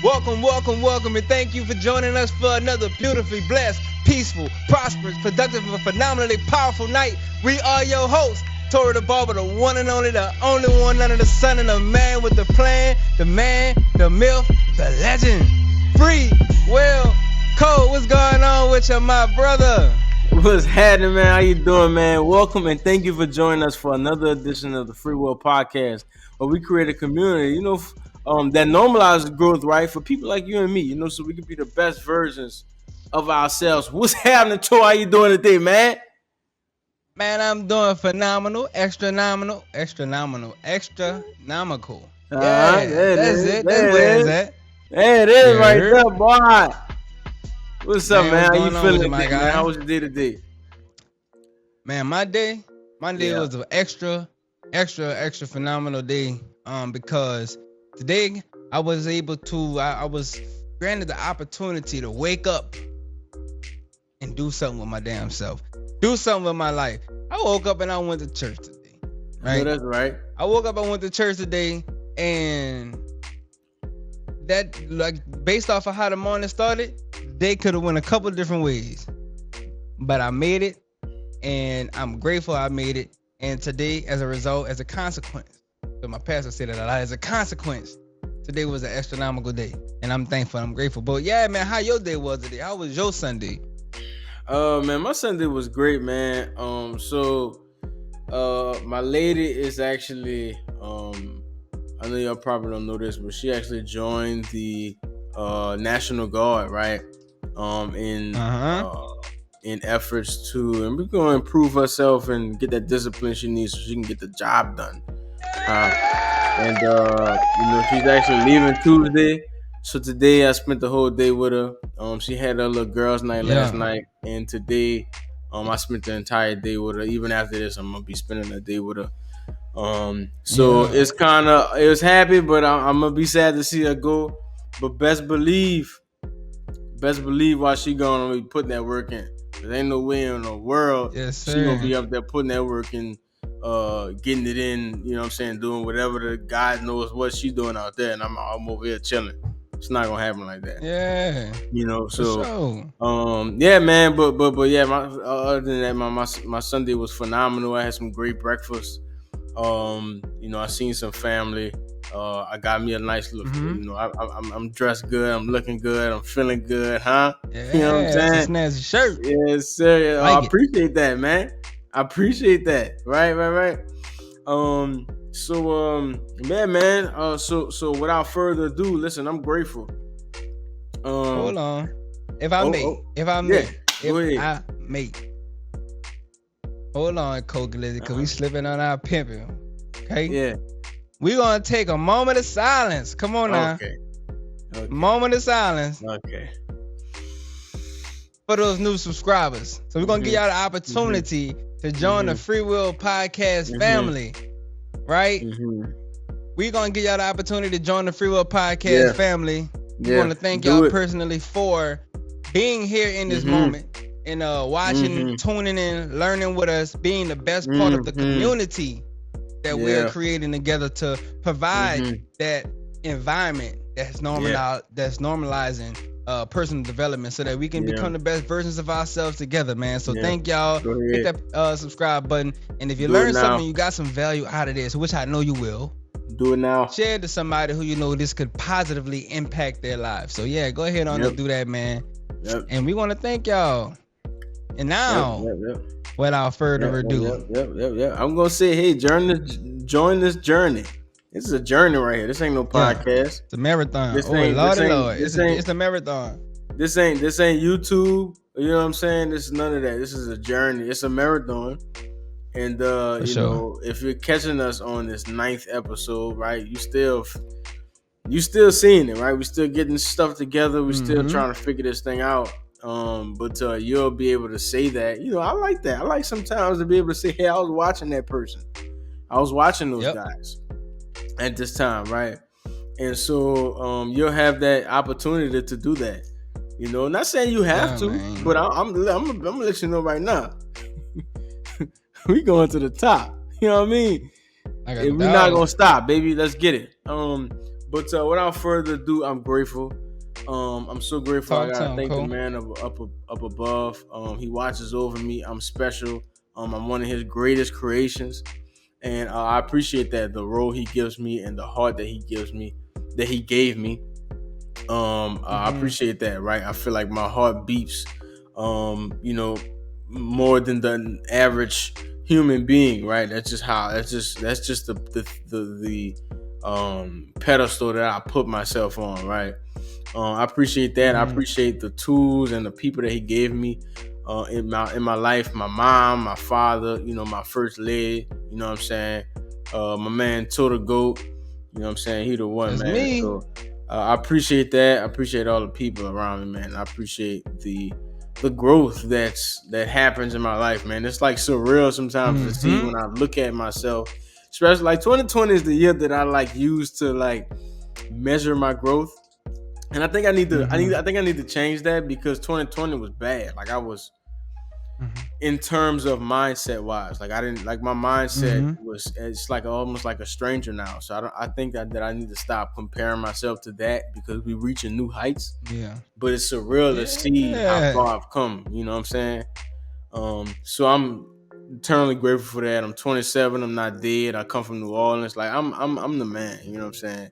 Welcome, and thank you for joining us for another beautifully blessed, peaceful, prosperous, productive, and phenomenally powerful night. We are your hosts, Tori the Barber, the one and only, the only one under the sun, and the man with the plan, the man, the myth, the legend. FreeWill Code, what's going on with you, my brother? What's happening, man? How you doing, man? Welcome and thank you for joining us for another edition of the FreeWill Podcast, where we create a community, that normalizes growth, right? For people like you and me, so we can be the best versions of ourselves. What's happening, Tor? How you doing today, man? Man, I'm doing phenomenal, extra-nomical. Yeah, that's it. That's where it's at. There it is, right there, boy. What's up, man? How you feeling, man? How was your day today? Man, my day was an extra phenomenal day. Because today I was granted the opportunity to wake up and do something with my damn self, do something with my life. I woke up and I went to church today. Right? Oh, that's right. I woke up and went to church today, and that, like, based off of how the morning started, they could have went a couple different ways, but I made it, and I'm grateful I made it. And today, as a result, as a consequence, so my pastor said that as a consequence, today was an astronomical day, and I'm thankful, I'm grateful. But yeah, man, how your day was today? How was your Sunday? Man, my Sunday was great, man. My lady is actually, I know y'all probably don't know this, but she actually joined the National Guard, right? In efforts to, and we're gonna improve herself and get that discipline she needs so she can get the job done. She's actually leaving Tuesday, so today I spent the whole day with her. She had her little girls' night last night, and today, I spent the entire day with her. Even after this, I'm gonna be spending the day with her. It was happy, but I'm gonna be sad to see her go. But best believe while she gonna be putting that work in. There ain't no way in the world she gonna be up there putting that work in, getting it in, doing whatever the God knows what she's doing out there, and I'm over here chilling. It's not gonna happen like that. Yeah. Yeah, man. But yeah, other than that, my Sunday was phenomenal. I had some great breakfast. I seen some family. I got me a nice look. I'm dressed good. I'm looking good. I'm feeling good, huh? Yeah, you know what I'm saying? It's a snazzy shirt. Yes, sir. I appreciate that, man. I appreciate that. Right. So without further ado, listen, I'm grateful. Hold on. If I may. Hold on, Coke Lizzie, because we slipping on our pimping. Okay? Yeah. We're going to take a moment of silence. Come on now. Okay. Moment of silence. Okay. For those new subscribers. So we're going to give y'all the opportunity to join the FreeWill Podcast family. Right? We're going to give y'all the opportunity to join the FreeWill Podcast family. We want to thank y'all personally for being here in this moment and watching, tuning in, learning with us, being the best part of the community that we're creating together to provide that environment that's normalizing personal development so that we can become the best versions of ourselves together, man. So thank y'all. Hit that subscribe button, and if you learn something, you got some value out of this, which I know you will. Do it now. Share it to somebody who this could positively impact their lives. So yeah, go ahead and do that, man. And we want to thank y'all. And now, without further ado, I'm gonna say, hey, join this journey. This is a journey right here. This ain't no podcast. It's a marathon. It's a marathon. This ain't YouTube. You know what I'm saying? This is none of that. This is a journey. It's a marathon. And if you're catching us on this 9th episode, right, you still seeing it, right? We still getting stuff together. We still trying to figure this thing out. But you'll be able to say that. I like that. I like sometimes to be able to say, hey, I was watching that person. I was watching those guys at this time, right? And so you'll have that opportunity to do that. Not saying you have to, man. But I'm gonna let you know right now. We going to the top. You know what I mean? We're not gonna stop, baby. Let's get it. But without further ado, I'm grateful. I'm so grateful. I gotta thank the man up above. He watches over me. I'm special. I'm one of his greatest creations, and I appreciate that, the role he gives me and the heart that he gives me, that he gave me. I appreciate that. Right, I feel like my heart beeps, more than the average human being. Right, that's just the pedestal that I put myself on. Right. I appreciate that. I appreciate the tools and the people that he gave me in my life. My mom, my father, my first lady, you know what I'm saying? My man Total Goat, you know what I'm saying? He the one. That's man. Me. So I appreciate that. I appreciate all the people around me, man. I appreciate the growth that happens in my life, man. It's like surreal sometimes to see when I look at myself. Especially like 2020 is the year that I like use to like measure my growth. And I think I need to I think I need to change that, because 2020 was bad. Like I was in terms of mindset wise. Like I didn't like my mindset it's like almost like a stranger now. So I think that I need to stop comparing myself to that, because we reaching new heights. Yeah. But it's surreal to see how far I've come. You know what I'm saying? So I'm eternally grateful for that. I'm 27. I'm not dead. I come from New Orleans. Like I'm the man. You know what I'm saying?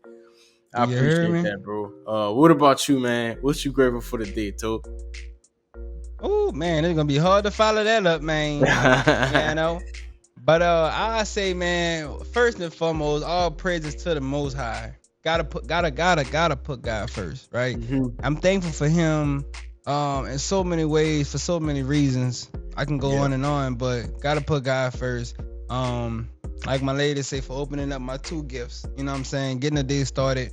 I appreciate that, bro. What about you, man? What you grateful for today, Toe? Oh man, it's gonna be hard to follow that up, man. You know. But I say, man, first and foremost, all praises to the Most High. Gotta put God first, right? I'm thankful for Him, in so many ways, for so many reasons. I can go on and on, but gotta put God first. Like my lady say, for opening up my 2 gifts, you know what I'm saying? Getting the day started,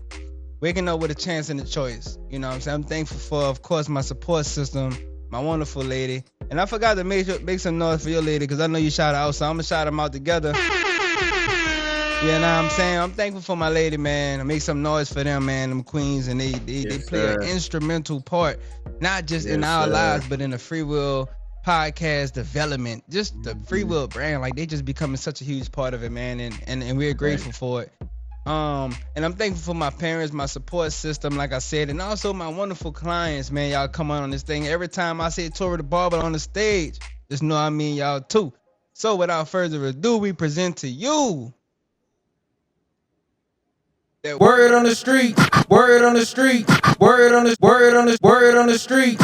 waking up with a chance and a choice. You know what I'm saying? I'm thankful for, of course, my support system, my wonderful lady. And I forgot to make some noise for your lady, because I know you shout her out, so I'm going to shout them out together. You know what I'm saying? I'm thankful for my lady, man. I make some noise for them, man, them queens, and they play an instrumental part, not just in our lives, but in the FreeWill Podcast development, just the FreeWill brand. Like, they just becoming such a huge part of it, man, and we're grateful for it. And I'm thankful for my parents, my support system, like I said, and also my wonderful clients, man. Y'all come on this thing. Every time I say Tori the Barber on the stage, just know I mean y'all too. So without further ado, we present to you that word on the street, word on the street, word on the street.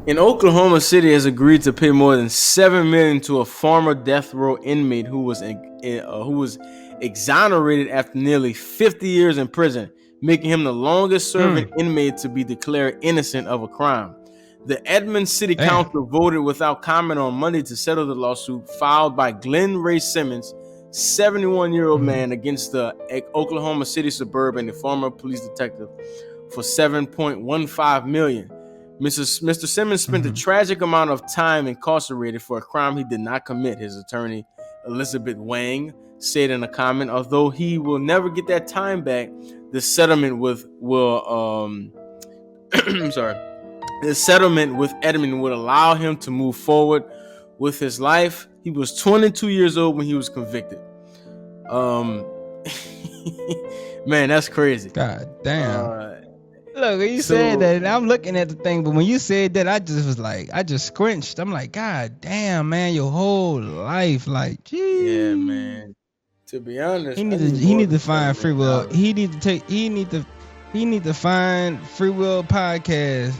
In Oklahoma City has agreed to pay more than $7 million to a former death row inmate who was exonerated after nearly 50 years in prison, making him the longest serving inmate to be declared innocent of a crime. The Edmond City Council voted without comment on Monday to settle the lawsuit filed by Glenn Ray Simmons, 71-year-old man, against the Oklahoma City suburb and the former police detective for $7.15 million. Mr. Simmons spent a tragic amount of time incarcerated for a crime he did not commit, his attorney, Elizabeth Wang, said in a comment. Although he will never get that time back, the settlement with Edmond would allow him to move forward with his life. He was 22 years old when he was convicted. Man, that's crazy. God damn. Look, when you said that, and I'm looking at the thing, but when you said that, I just squinched. I'm like, God damn, man, your whole life, like, geez. Yeah, man. To be honest, he need to find FreeWill. He need to find FreeWill Podcast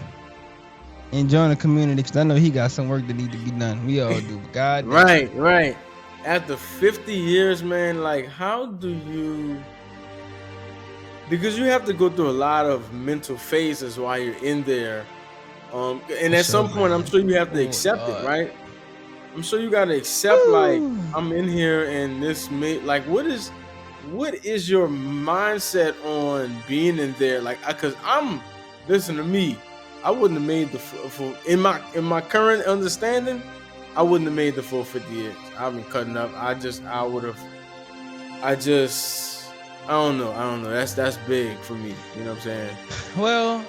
and join the community, because I know he got some work that need to be done. We all do. God damn. Right. After 50 years, man, like, how do you? Because you have to go through a lot of mental phases while you're in there. And at some point, I'm sure you have to accept it, right? I'm sure you got to accept, like, I'm in here and this like, what is your mindset on being in there? Like, because listen to me, I wouldn't have made the full, in my current understanding, I wouldn't have made the full 50 years. I've been cutting up. I don't know. That's big for me. You know what I'm saying? Well,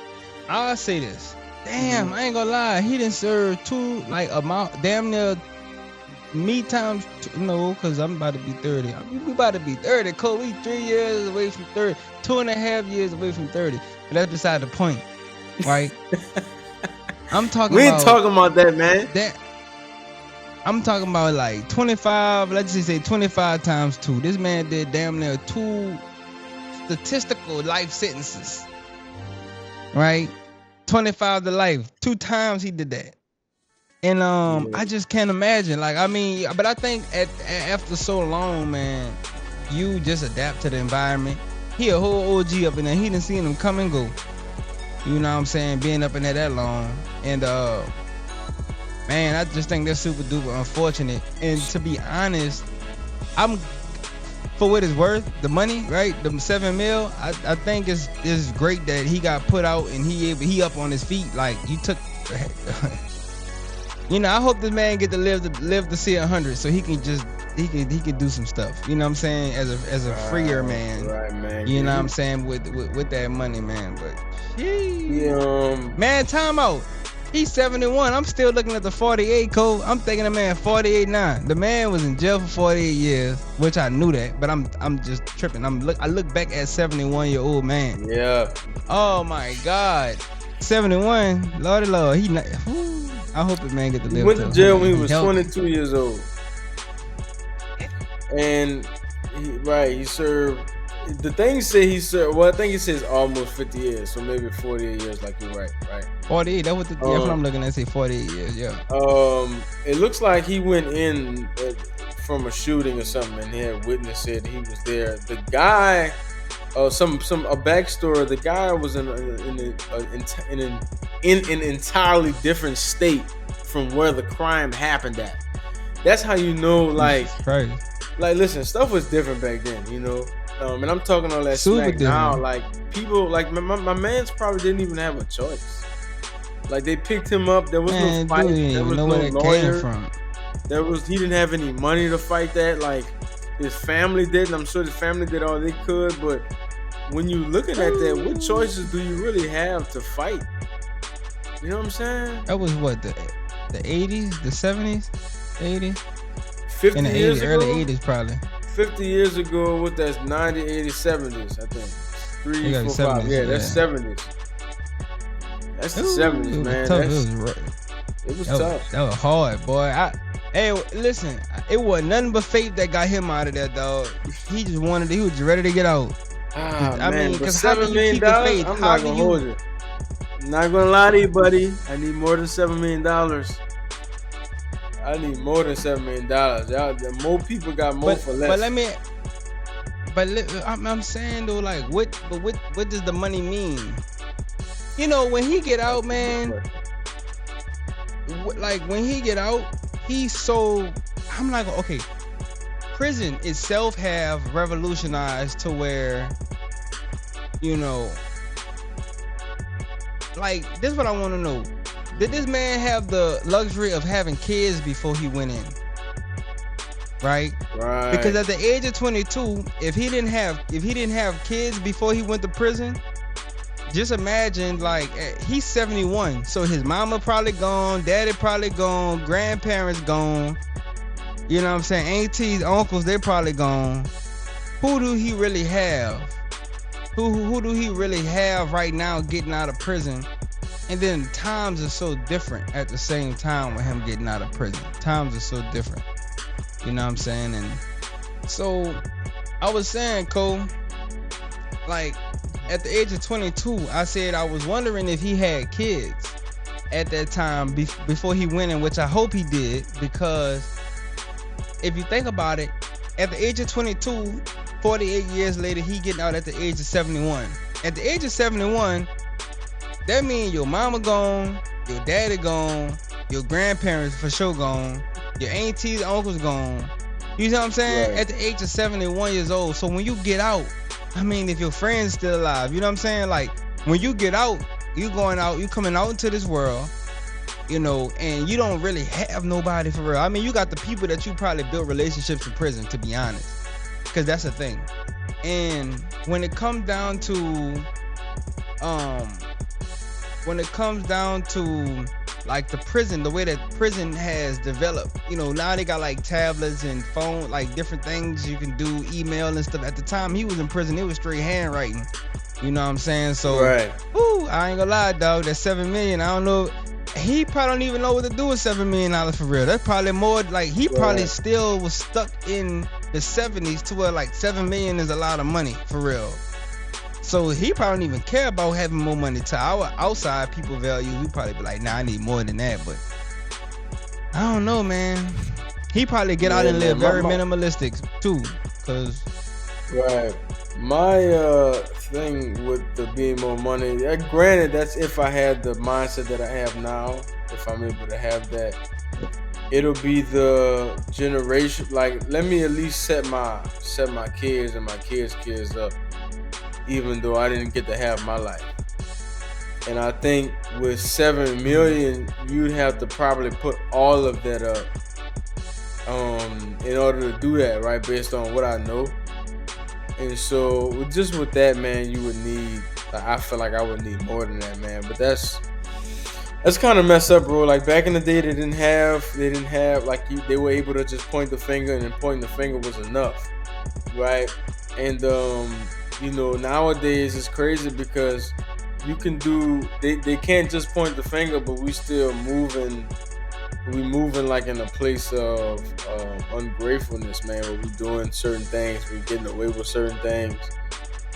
I'll say this. Damn, I ain't gonna lie. He didn't serve damn near me times no, because I'm about to be 30. We about to be 30, Cole. We 3 years away from 30, 2.5 years away from 30. But that's beside the point, right? I'm talking. We ain't talking about that, man. I'm talking about like 25. Let's just say 25 times 2. This man did damn near 2 statistical life sentences, right? 25 to life. 2 times he did that. And I just can't imagine. Like, I mean, but I think after so long, man, you just adapt to the environment. He a whole OG up in there. He done seen him come and go. You know what I'm saying? Being up in there that long. And man, I just think that's super duper unfortunate. And to be honest, I'm, for what it's worth, the money, right? The $7 million, I think it's great that he got put out and he up on his feet. Like, you took. You know, I hope this man get to live to see 100, so he can do some stuff. You know what I'm saying? As a freer man. Right, man. You know what I'm saying with that money, man. But man, time out. He's 71. I'm still looking at the 48 code. I'm thinking the man 48 now. The man was in jail for 48 years, which I knew that, but I'm just tripping. I look back at 71-year-old man. Yeah. Oh my God. 71. Lordy Lord. I hope the man get to live. He went to jail when he was 22 years old. And he served. The thing say he served. Well, I think he says almost 50 years, so maybe 48 years. Like you're right. 48. That's what I'm looking at. Say 48 years. Yeah. It looks like he went in from a shooting or something, and he had witness said he was there. The guy. A backstory. The guy was in an entirely different state from where the crime happened at. That's how you know, like, listen, stuff was different back then, you know. And I'm talking all that smack now. Like, people, like my man's probably didn't even have a choice. Like, they picked him up. There was no fight. There was no lawyer. He didn't have any money to fight that. Like, his family did, and I'm sure his family did all they could, but when you looking at that, what choices do you really have to fight? You know what I'm saying? That was what, the 80s, the 70s, 80s? 50 in the years 80s, ago? Early 80s probably. 50 years ago, what that's 90, 80, 70s, I think. 3, 4, 5. Yeah, that's 70s. That's the 70s, man. It was tough. That was hard, boy. Hey, listen, it wasn't nothing but faith that got him out of there, dog. He was ready to get out. I mean, because $7 million, I'm not gonna hold you. I'm not gonna lie to you, buddy. I need more than $7 million. I need more than $7 million. More people got more for less. I'm saying though, like, what does the money mean? You know, when he get out, man. Like, when he get out, he's so. I'm like, okay. Prison itself have revolutionized to where, you know, like, this is what I want to know. Did this man have the luxury of having kids before he went in? Right? Because at the age of 22, if he didn't have kids before he went to prison, just imagine, like, he's 71, so his mama probably gone, daddy probably gone, grandparents gone. You know what I'm saying? Aunties, uncles, they're probably gone. Who do he really have? Who do he really have right now getting out of prison? And then times are so different at the same time with him getting out of prison. Times are so different. You know what I'm saying? And so I was saying, Cole, like, at the age of 22, I said I was wondering if he had kids at that time before he went in, which I hope he did, because if you think about it, at the age of 22, 48 years later, he getting out at the age of 71. At the age of 71, that means your mama gone, your daddy gone, your grandparents for sure gone, your aunties, uncles gone. You know what I'm saying? Right. At the age of 71 years old. So when you get out, I mean, if your friend's still alive, you know what I'm saying? Like, when you get out, you coming out into this world, you know, and you don't really have nobody for real. I mean, you got the people that you probably built relationships in prison, to be honest, because that's the thing. And when it comes down to like the way that prison has developed. You know, now they got like tablets and phone, like different things you can do, email and stuff. At the time he was in prison, it was straight handwriting. You know what I'm saying? So, woo, I ain't gonna lie, dog. That $7 million, I don't know. He probably don't even know what to do with $7 million for real. That's probably more like he probably still was stuck in the 70s to where like $7 million is a lot of money for real. So he probably don't even care about having more money. To our outside people value, he probably be like, nah, I need more than that. But I don't know, man. He probably get out and live very minimalistic too, cause my thing with the being more money, granted, that's if I had the mindset that I have now. If I'm able to have that, it'll be the generation. Like, let me at least set my kids and my kids up, even though I didn't get to have my life. And I think with 7 million, you'd have to probably put all of that up in order to do that, right? Based on what I know. And so just with that, man, you would need, I feel like I would need more than that, man. But that's kind of messed up, bro. Like back in the day, they didn't have like they were able to just point the finger, and then pointing the finger was enough, right? And you know, nowadays it's crazy because you can do, they can't just point the finger, but we still moving like in a place of ungratefulness, man, where we doing certain things, we getting away with certain things,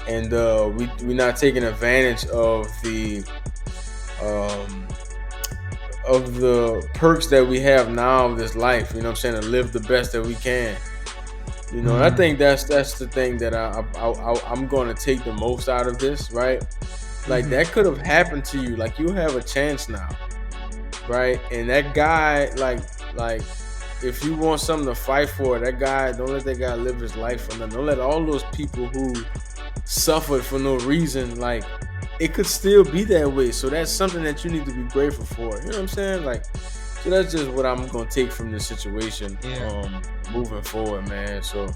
and we're not taking advantage of the perks that we have now of this life, you know what I'm saying, to live the best that we can. You know, and I think that's the thing that I'm going to take the most out of this, right? Like that could have happened to you. Like you have a chance now, right? And that guy, like if you want something to fight for, that guy, don't let that guy live his life for nothing. Don't let all those people who suffered for no reason, like it could still be that way. So that's something that you need to be grateful for. You know what I'm saying? Like, so that's just what I'm gonna take from this situation, moving forward, man. So,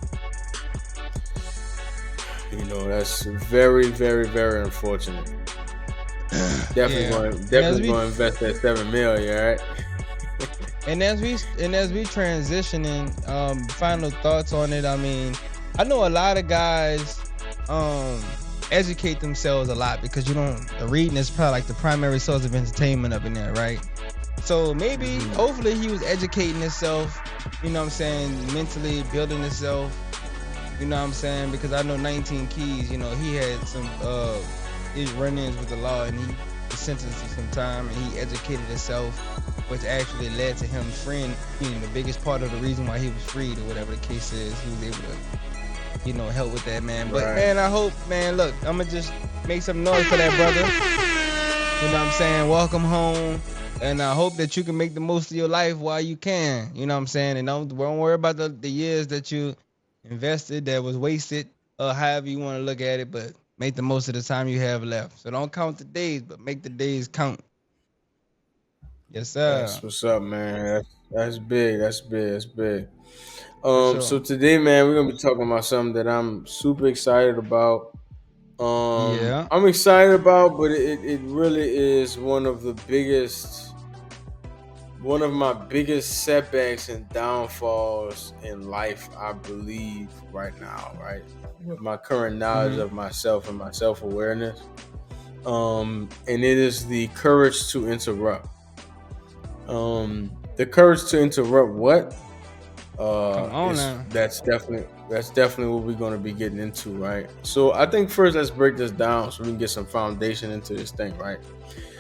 you know, that's very, very, very unfortunate. Definitely going to invest that $7 million, right? And as we transitioning, final thoughts on it. I mean, I know a lot of guys educate themselves a lot because the reading is probably like the primary source of entertainment up in there, right? So maybe, hopefully, he was educating himself. You know what I'm saying? Mentally building himself. You know what I'm saying? Because I know 19 Keys. You know, he had some his run-ins with the law, and he was sentenced to some time, and he educated himself, which actually led to him freeing. The biggest part of the reason why he was freed, or whatever the case is, he was able to, you know, help with that, man. But man, I hope, man, look, I'm gonna just make some noise for that brother. You know what I'm saying? Welcome home. And I hope that you can make the most of your life while you can. You know what I'm saying? And don't worry about the years that you invested that was wasted, or however you want to look at it, but make the most of the time you have left. So don't count the days, but make the days count. Yes, sir. That's what's up, man. That's big. That's big. So today, man, we're gonna be talking about something that I'm super excited about. I'm excited about, but it really is one of my biggest setbacks and downfalls in life, I believe, right now, right? With my current knowledge of myself and my self-awareness. And it is the courage to interrupt. The courage to interrupt what? That's definitely what we're going to be getting into, right? So I think first let's break this down so we can get some foundation into this thing, right?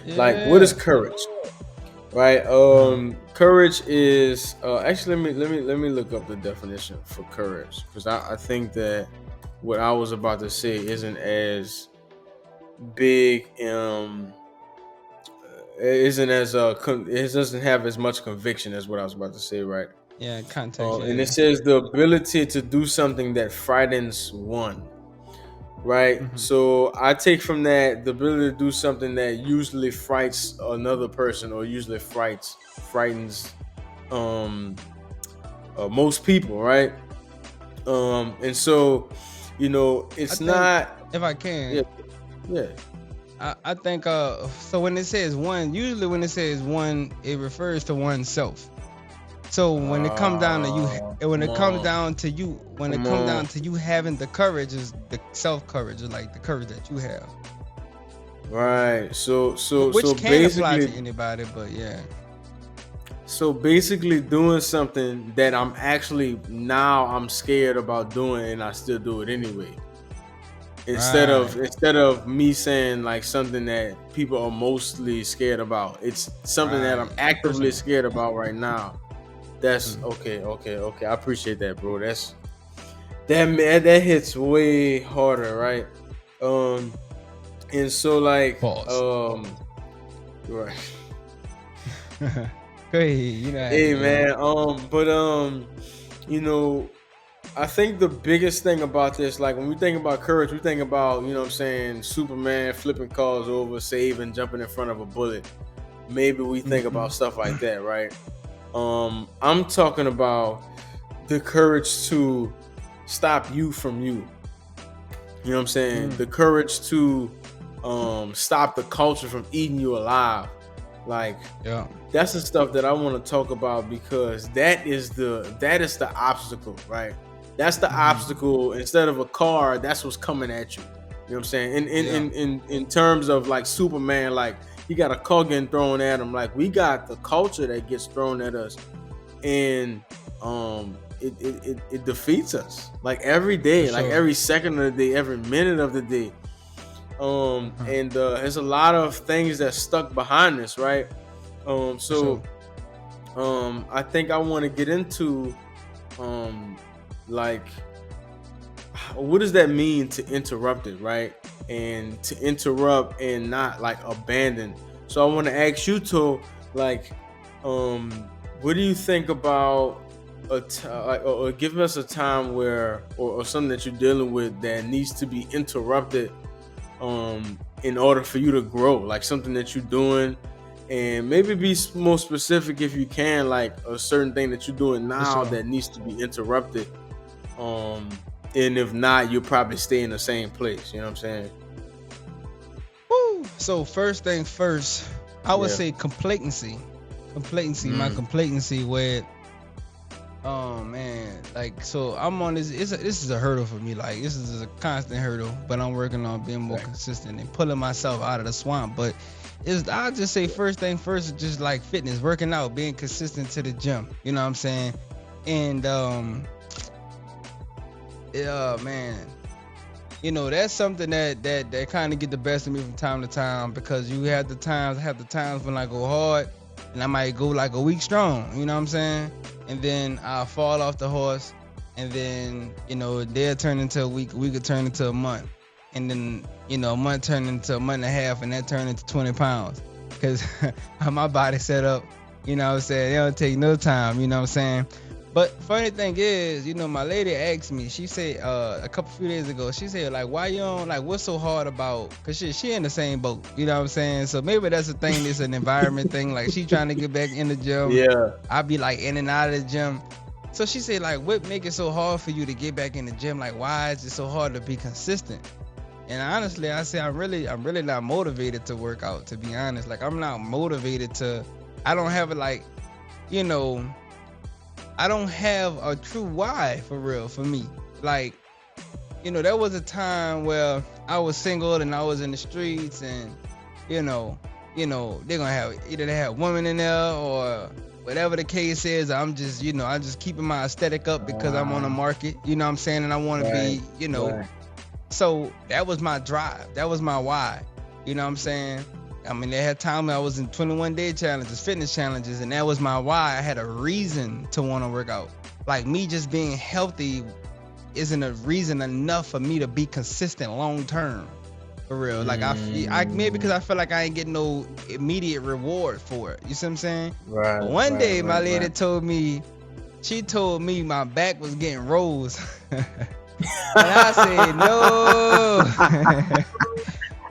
Like, what is courage? Right. Courage is actually let me look up the definition for courage, because I think that what I was about to say isn't as big. It doesn't have as much conviction as what I was about to say, right? Yeah, context. And it says the ability to do something that frightens one. Right. So I take from that the ability to do something that usually frightens another person, or usually frightens most people, right? And so, you know, it's not. If I can, I think so when it says one, usually when it says one, it refers to oneself. So when it comes down to you, when it comes down to you, when it comes down to you having the courage, is the self courage, is like the courage that you have. Right. So which so can basically apply to anybody, but yeah. So basically doing something that I'm scared about doing, and I still do it anyway. Instead of me saying like something that people are mostly scared about, it's something that I'm actively scared about right now. That's okay. I appreciate that, bro. That hits way harder, right? And so like Pause. Right. Hey, man. I think the biggest thing about this, like when we think about courage, we think about, Superman flipping cars over, saving, jumping in front of a bullet. Maybe we think about stuff like that, right? I'm talking about the courage to stop you from you. You know what I'm saying? The courage to stop the culture from eating you alive. Like, that's the stuff that I want to talk about, because that is the obstacle, right? That's the obstacle. Instead of a car, that's what's coming at you. You know what I'm saying? In terms of like Superman, like he got a car getting thrown at him. Like we got the culture that gets thrown at us, and it defeats us. Like every day, like every second of the day, every minute of the day. And there's a lot of things that's stuck behind this, right? I think I want to get into like what does that mean to interrupt it, right? And to interrupt and not like abandon. So I want to ask you to like what do you think about or give us a time where or something that you're dealing with that needs to be interrupted in order for you to grow, like something that you're doing, and maybe be more specific if you can, like a certain thing that you're doing now that needs to be interrupted. And if not, you'll probably stay in the same place. You know what I'm saying? Woo. So first thing first, I would say complacency. My complacency with, oh man, like, so I'm on this. This is a hurdle for me. Like this is a constant hurdle, but I'm working on being more consistent and pulling myself out of the swamp. But I'll just say first thing first is just like fitness, working out, being consistent to the gym. You know what I'm saying? And yeah, man. That's something that kind of get the best of me from time to time, because you have the times when I go hard and I might go like a week strong, you know what I'm saying? And then I'll fall off the horse, and then, they'll turn into a week will turn into a month. And then, a month turn into a month and a half, and that turn into 20 pounds. Because my body set up, you know what I'm saying? It don't take no time, you know what I'm saying? But funny thing is, my lady asked me, she said a few days ago, she said, like, why you don't, like, what's so hard about, because she in the same boat, you know what I'm saying? So maybe that's a thing, it's an environment thing, like she trying to get back in the gym. Yeah. I be like in and out of the gym. So she said, like, what make it so hard for you to get back in the gym? Like, why is it so hard to be consistent? And honestly, I say I'm really not motivated to work out, to be honest. Like, I'm not motivated to, I don't have it like, I don't have a true why for real for me. Like, there was a time where I was single and I was in the streets, and they're gonna have either they have women in there or whatever the case is. I'm just I'm just keeping my aesthetic up because I'm on the market. You know what I'm saying? And I want to be So that was my drive. That was my why. You know what I'm saying? I mean, they had time when I was in 21-day challenges, fitness challenges, and that was my why. I had a reason to want to work out. Like, me just being healthy isn't a reason enough for me to be consistent long term, for real. Like, I maybe because I feel like I ain't getting no immediate reward for it. You see what I'm saying? Right. But one day, my lady told me my back was getting rolls, and I said no.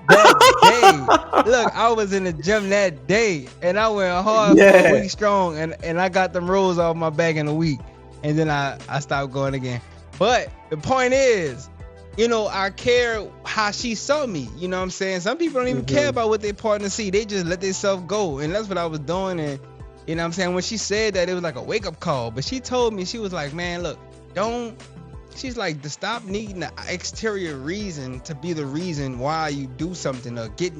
That day, look, I was in the gym that day, and I went hard for a week strong, and I got them rolls off my back in a week, and then I stopped going again. But the point is, you know, I care how she saw me. You know what I'm saying? Some people don't even care about what their partner see. They just let themselves go. And that's what I was doing. And you know what I'm saying? When she said that, it was like a wake up call. But she told me, she was like, man, look, she's like, to stop needing the exterior reason to be the reason why you do something, or get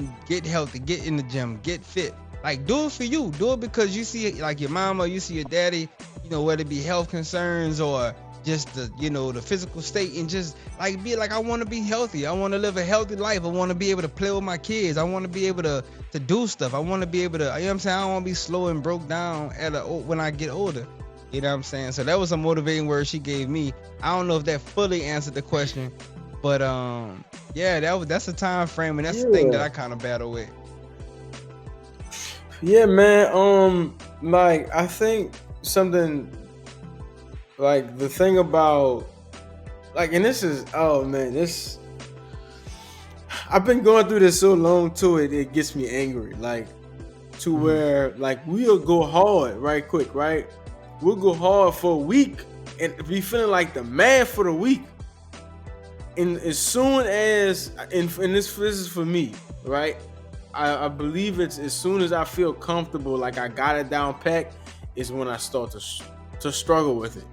healthy, get in the gym, get fit. Like, do it for you. Do it because you see like your mama, you see your daddy, you know, whether it be health concerns or just the, you know, the physical state, and just like be like, I want to be healthy. I want to live a healthy life. I want to be able to play with my kids. I want to be able to do stuff. I want to be able to, you know what I'm saying? I don't want to be slow and broke down when I get older. You know what I'm saying? So that was a motivating word she gave me. I don't know if that fully answered the question, but yeah, that's a time frame, and that's the thing that I kind of battle with. Yeah, man. Like, I think something, like, the thing about, like, and this is, oh man, this, I've been going through this so long too, it gets me angry, like, to where, like, we'll go hard right quick, right? We'll go hard for a week and be feeling like the man for the week. And as soon as, and this is for me, right? I believe it's as soon as I feel comfortable, like I got it down packed, is when I start to struggle with it,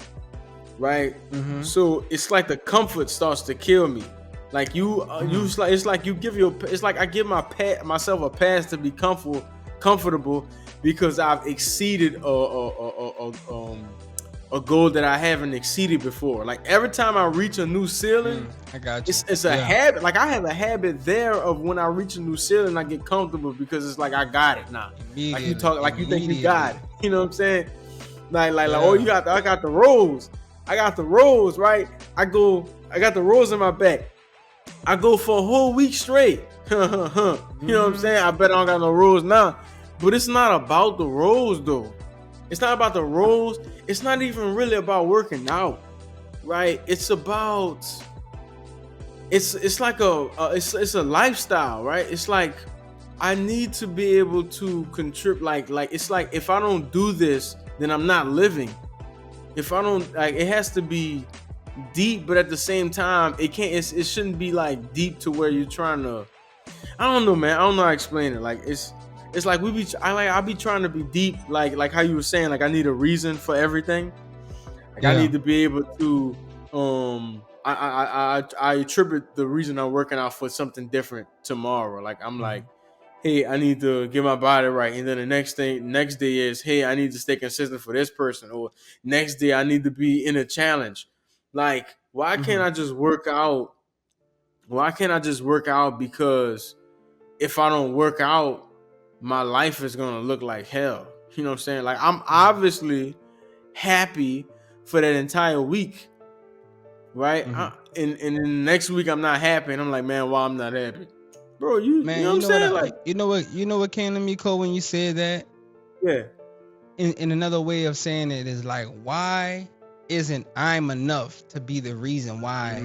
right? So it's like the comfort starts to kill me. Like it's like you give it's like I give myself a pass to be comfortable because I've exceeded a goal that I haven't exceeded before. Like every time I reach a new ceiling, I got you. It's a habit. Like I have a habit there of when I reach a new ceiling, I get comfortable because it's like I got it now. Like you talk, like you think you got it. You know what I'm saying? Like oh, I got the rolls. I got the rolls, right? I got the rolls in my back. I go for a whole week straight. You know what I'm saying? I bet I don't got no rolls now. But it's not about the rolls though. It's not about the rolls. It's not even really about working out, right? It's about, it's like it's a lifestyle, right? It's like I need to be able to contribute. Like it's like if I don't do this, then I'm not living. If I don't, like, it has to be deep, but at the same time, it can't. It shouldn't be like deep to where you're trying to. I don't know, man. I don't know how to explain it. Like it's like I be trying to be deep, like how you were saying, like I need a reason for everything. Like I need to be able to I attribute the reason I'm working out for something different tomorrow. Like I'm like, hey, I need to get my body right, and then the next day is, hey, I need to stay consistent for this person, or next day I need to be in a challenge. Like, why can't I just work out? Why can't I just work out? Because if I don't work out, my life is gonna look like hell. You know what I'm saying? Like I'm obviously happy for that entire week, right? And then next week I'm not happy, and I'm like, man, why I'm not happy, bro? You know what I'm saying? Like, you know what came to me, Cole, when you said that? Yeah. In another way of saying it is like, why isn't I'm enough to be the reason why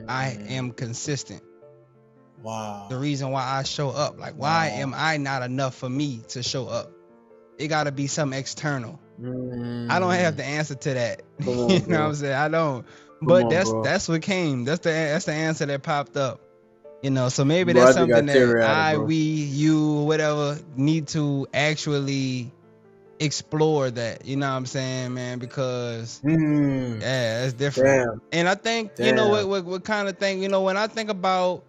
I am consistent? Wow. The reason why I show up. Like, why am I not enough for me to show up? It got to be something external. I don't have the answer to that. You know what I'm saying? I don't. But that's what came. That's the answer that popped up. You know, so maybe that's something that you, whatever, need to actually explore that. You know what I'm saying, man? Because yeah, that's different. And I think, you know, what kind of thing, you know, when I think about,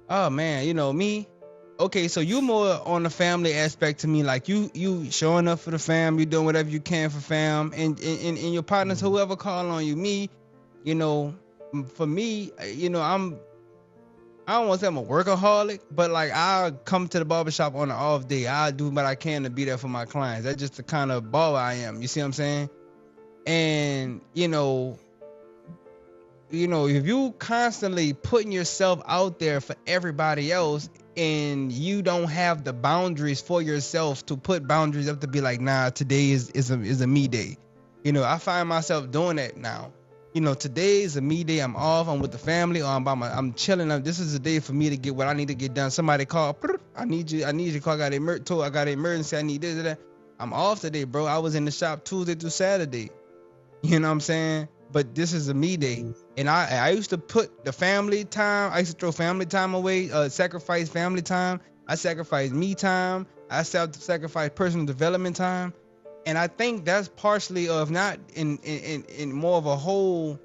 oh man, you know me. Okay, so you more on the family aspect to me, like you showing up for the fam, you doing whatever you can for fam, and your partners, whoever call on you. Me, you know, for me, you know, I don't want to say I'm a workaholic, but like I'll come to the barbershop on an off day. I'll do what I can to be there for my clients. That's just the kind of baller I am. You see what I'm saying? And you know, if you constantly putting yourself out there for everybody else and you don't have the boundaries for yourself to put boundaries up to be like, nah, today is a me day. You know, I find myself doing that now. You know, today is a me day. I'm off. I'm with the family, or I'm chilling. This is a day for me to get what I need to get done. Somebody call. I need you to call. I got an emergency. I need this or that. I'm off today, bro. I was in the shop Tuesday through Saturday. You know what I'm saying? but this is a me day. And I used to put the family time. I used to throw family time away, sacrifice family time. I sacrifice me time. I sacrifice personal development time. And I think that's partially, of not in more of a whole,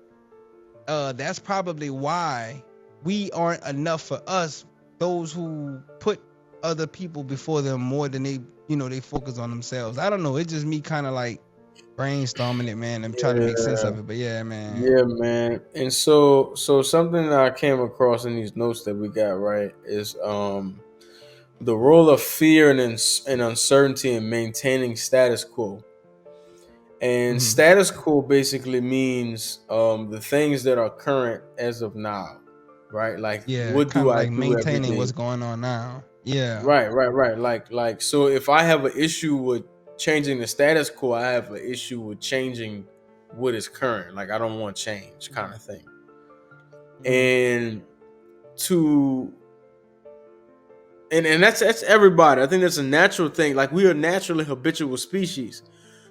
that's probably why we aren't enough for us, those who put other people before them more than they focus on themselves. I don't know. It's just me kind of like brainstorming it, man. I'm trying to make sense of it. But yeah, man. Yeah, man. And so something that I came across in these notes that we got, right, is the role of fear and uncertainty in maintaining status quo. And status quo basically means the things that are current as of now, right? Like, what do I do maintaining every day? What's going on now? Yeah. Right. Like, so if I have an issue with changing the status quo, I have an issue with changing what is current. Like, I don't want change, kind of thing. And that's everybody. I think that's a natural thing. Like, we are naturally habitual species.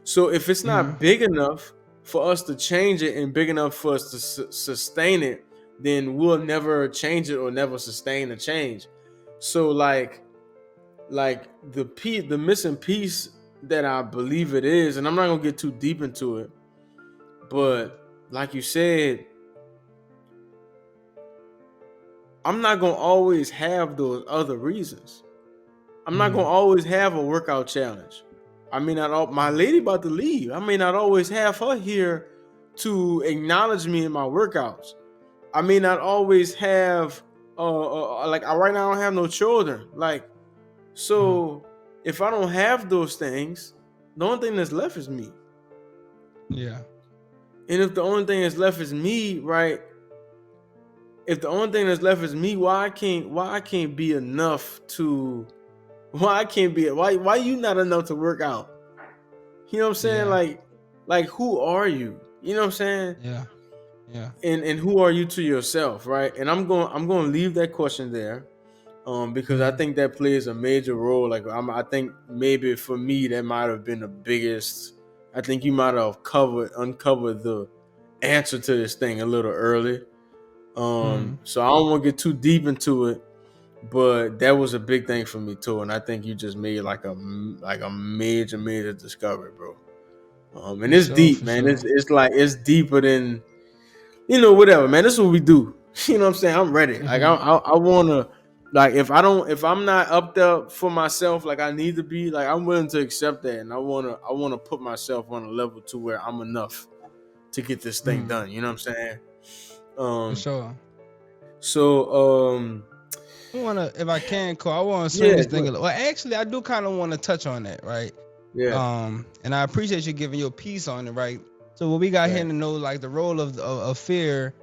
So if it's not big enough for us to change it and big enough for us to sustain it, then we'll never change it or never sustain the change. So like the missing piece that I believe it is, and I'm not gonna get too deep into it, but like you said, I'm not gonna always have those other reasons. I'm not gonna always have a workout challenge. I may not. My lady about to leave. I may not always have her here to acknowledge me in my workouts. I may not always have like right now I don't have no children. Like, so if I don't have those things, the only thing that's left is me. Yeah. And if the only thing that's left is me, right? If the only thing that's left is me, why I can't be enough to? Why you not enough to work out? You know what I'm saying? Yeah. Like who are you? You know what I'm saying? Yeah. And who are you to yourself, right? And I'm going to leave that question there, because I think that plays a major role. Like I think maybe for me that might have been the biggest. I think you might have uncovered the answer to this thing a little early. So I don't want to get too deep into it. But that was a big thing for me too, and I think you just made like a major discovery, bro. And it's deep, man. Sure. It's like it's deeper than whatever, man. This is what we do. You know what I'm saying? I'm ready. Like I wanna, like if I'm not up there for myself, like I need to be, like I'm willing to accept that, and I wanna put myself on a level to where I'm enough to get this thing done. You know what I'm saying? For sure. So I wanna, if I can, Cole, I wanna swing this thing a little. Well, actually, I do kind of want to touch on that, right? Yeah. And I appreciate you giving your piece on it, right? So what we got here to know, like the role of fear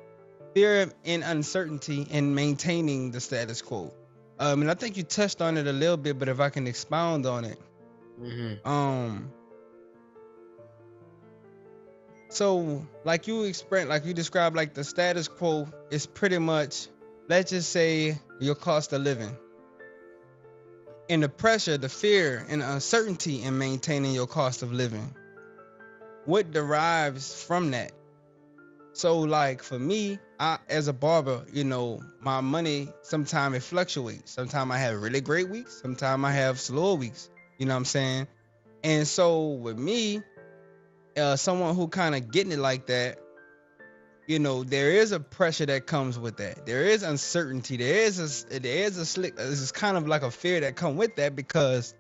and uncertainty in maintaining the status quo. And I think you touched on it a little bit, but if I can expound on it, so like you described, like the status quo is pretty much, let's just say, your cost of living. And the pressure, the fear, and the uncertainty in maintaining your cost of living. What derives from that? So like for me, I, as a barber, my money, sometimes it fluctuates. Sometimes I have really great weeks. Sometimes I have slower weeks. You know what I'm saying? And so with me, someone who kind of getting it like that, there is a pressure that comes with that. There is uncertainty. There is a slick. This is kind of like a fear that come with that because,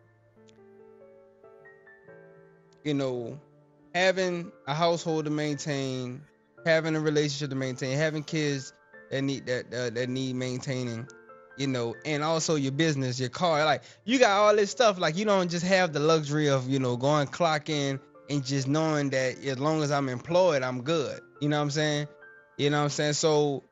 having a household to maintain, having a relationship to maintain, having kids that need maintaining, and also your business, your car, like you got all this stuff. Like you don't just have the luxury of going clock in and just knowing that as long as I'm employed, I'm good. You know what I'm saying? So,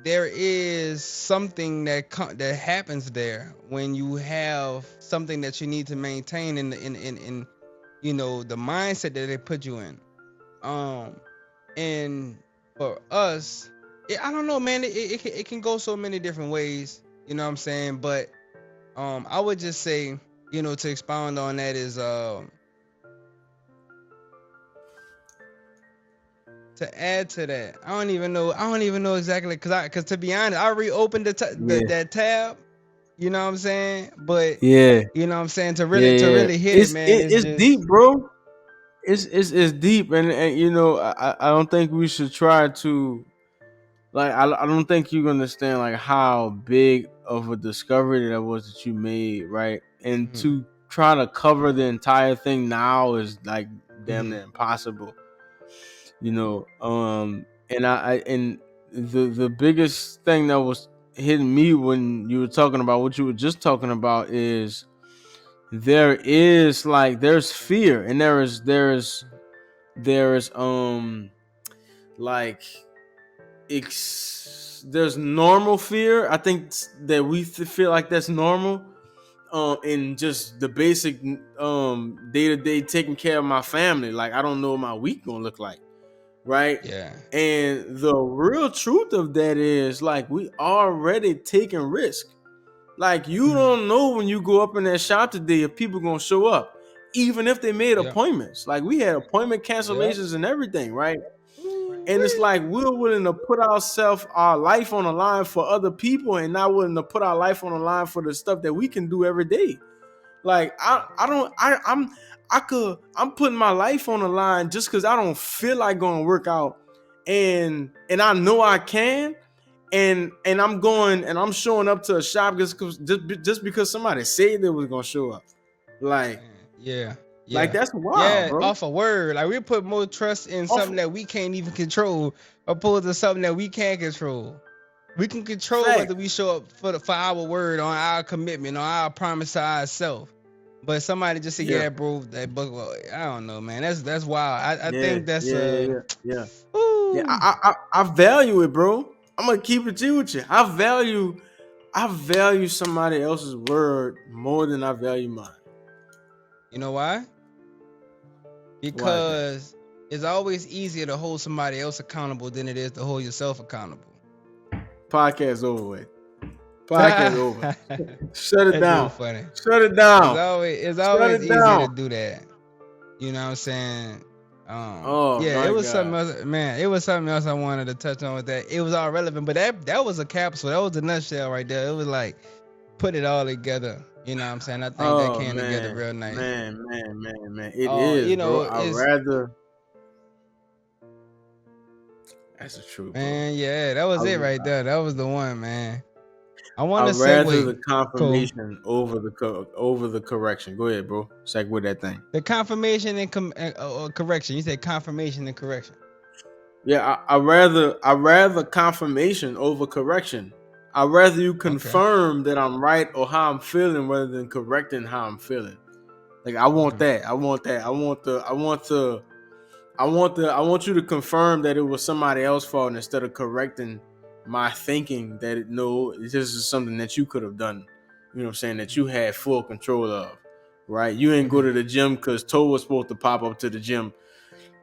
there is something that happens there when you have something that you need to maintain in the mindset that they put you in. And for us, I don't know, man, it can go so many different ways, you know what I'm saying? But I would just say, to expound on that is to add to that, I don't even know exactly, cause to be honest, I reopened that tab. You know what I'm saying? But yeah, you know what I'm saying, to really hit it, man, it's just deep, bro. It's deep, and you know, I don't think we should try to, like, I don't think you understand like how big of a discovery that was that you made, right? And to try to cover the entire thing now is like damn near impossible, you know. And and the biggest thing that was hitting me when you were talking about what you were just talking about is there's fear, and there's like there's normal fear. I think that we feel like that's normal, in just the basic day-to-day taking care of my family. Like, I don't know what my week gonna look like, right? Yeah. And the real truth of that is, like, we already taking risk. Like, you don't know when you go up in that shop today if people gonna show up, even if they made appointments. Like, we had appointment cancellations and everything, right? And it's like we're willing to put our life on the line for other people, and not willing to put our life on the line for the stuff that we can do every day. Like, I'm putting my life on the line just because I don't feel like going to work out, and I know I can. And I'm going and I'm showing up to a shop just because somebody said they was gonna show up. Like, like, that's wild, bro. Off a word. Like, we put more trust in something that we can't even control, opposed to something that we can control. We can control whether we show up for our word, on our commitment, on our promise to ourselves. But somebody just said, bro, that book. Well, I don't know, man. That's wild. I think that's I value it, bro. I'm gonna keep it G with you. I value somebody else's word more than I value mine. You know why? Because it's always easier to hold somebody else accountable than it is to hold yourself accountable. Podcast over with. Podcast over. Shut it down. Funny. Shut it down. It's always easier to do that. You know what I'm saying? It was something else, man. It was something else I wanted to touch on with that. It was all relevant, but that was a capsule. That was a nutshell right there. It was like put it all together. You know what I'm saying? I think that came together real nice. Man. It is, you know, bro. I'd rather. That's the truth, man. Bro. Yeah, that was it right there. That was the one, man. I want to rather the confirmation over the correction. Go ahead, bro. Segue that thing. The confirmation and correction. You said confirmation and correction. Yeah, I rather confirmation over correction. I'd rather you confirm that I'm right or how I'm feeling rather than correcting how I'm feeling. Like, I want that. I want you to confirm that it was somebody else's fault instead of correcting my thinking that this is something that you could have done. You know what I'm saying? That you had full control of, right? You ain't go to the gym because Toe was supposed to pop up to the gym,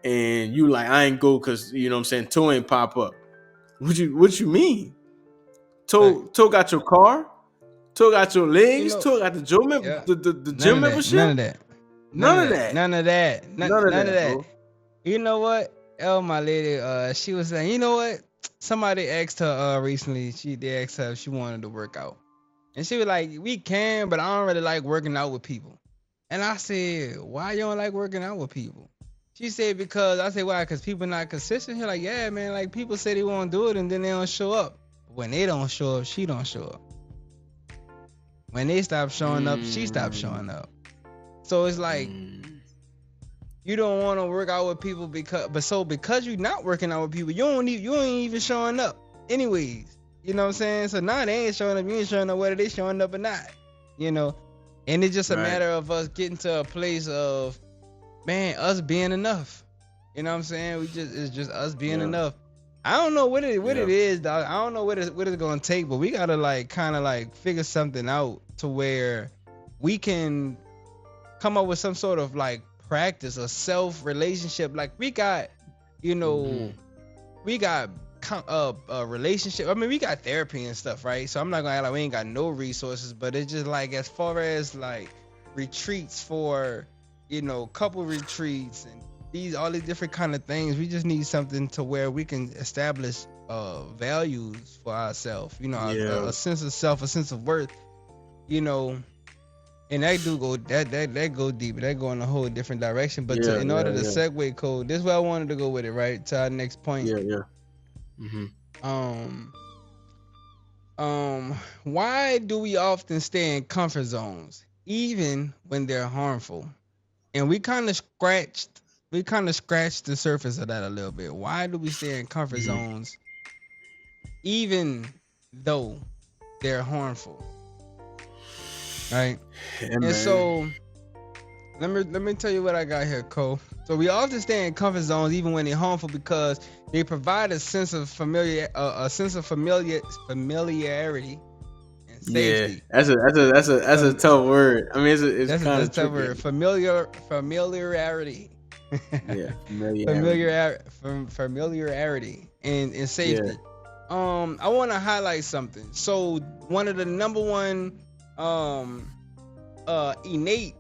and you like, I ain't go because, you know what I'm saying, Toe ain't pop up. What you mean? Toe got your car? Toe got your legs? Toe got the gym the gym membership? None of that. You know what? My lady, she was saying, you know what? Somebody asked her recently. They asked her if she wanted to work out, and she was like, "We can, but I don't really like working out with people." And I said, "Why you don't like working out with people?" She said, "Because." I said, "Why? Because people not consistent." She's like, "Yeah, man. Like, people say they won't do it, and then they don't show up. When they don't show up, she don't show up. When they stop showing up, she stops showing up. So it's like." You don't want to work out with people because you're not working out with people, you ain't even showing up anyways. You know what I'm saying? So now they ain't showing up, you ain't showing up whether they showing up or not. You know? And it's just a matter of us getting to a place of, man, us being enough. You know what I'm saying? It's just us being enough. I don't know what it is, dog. I don't know what it's gonna take, but we gotta like kind of like figure something out to where we can come up with some sort of like practice or self relationship. Like, we got, you know, we got a relationship. I mean, we got therapy and stuff, right? So I'm not gonna act like we ain't got no resources, but it's just like, as far as like retreats for, you know, couple retreats and all these different kind of things. We just need something to where we can establish values for ourselves. You know, a sense of self, a sense of worth. You know, and that do go that go deep. That go in a whole different direction. But in order to segue, Cole, this is where I wanted to go with it. Right to our next point. Yeah. Why do we often stay in comfort zones even when they're harmful? And we kind of scratched the surface of that a little bit. Why do we stay in comfort zones even though they're harmful? Right? And so let me tell you what I got here, Cole. So we often stay in comfort zones even when they're harmful because they provide a sense of familiarity and safety. Yeah, that's a tough word. I mean, it's kind of tough word. Familiarity. Yeah, familiarity and safety. Yeah. I want to highlight something. So one of the number one innate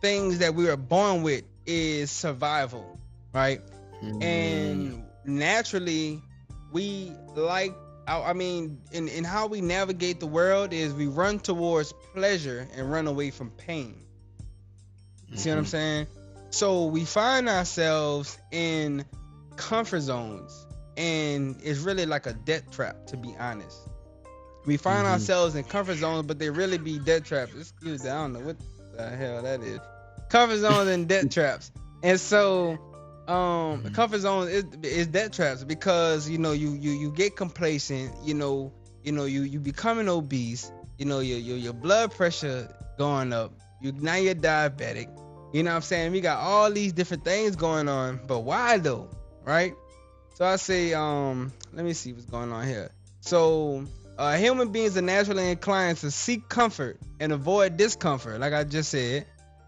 things that we are born with is survival, right? And naturally we like, I mean, in how we navigate the world is we run towards pleasure and run away from pain. See what I'm saying? So we find ourselves in comfort zones, and it's really like a death trap, to be honest. We find ourselves in comfort zones, but they really be death traps. Excuse me, I don't know what the hell that is. Comfort zones and death traps. And so comfort zones is death traps because you get complacent, you becoming obese, your blood pressure going up, now you're diabetic, you know what I'm saying? We got all these different things going on, but why though? Right? So I say let me see what's going on here. So human beings are naturally inclined to seek comfort and avoid discomfort, like I just said,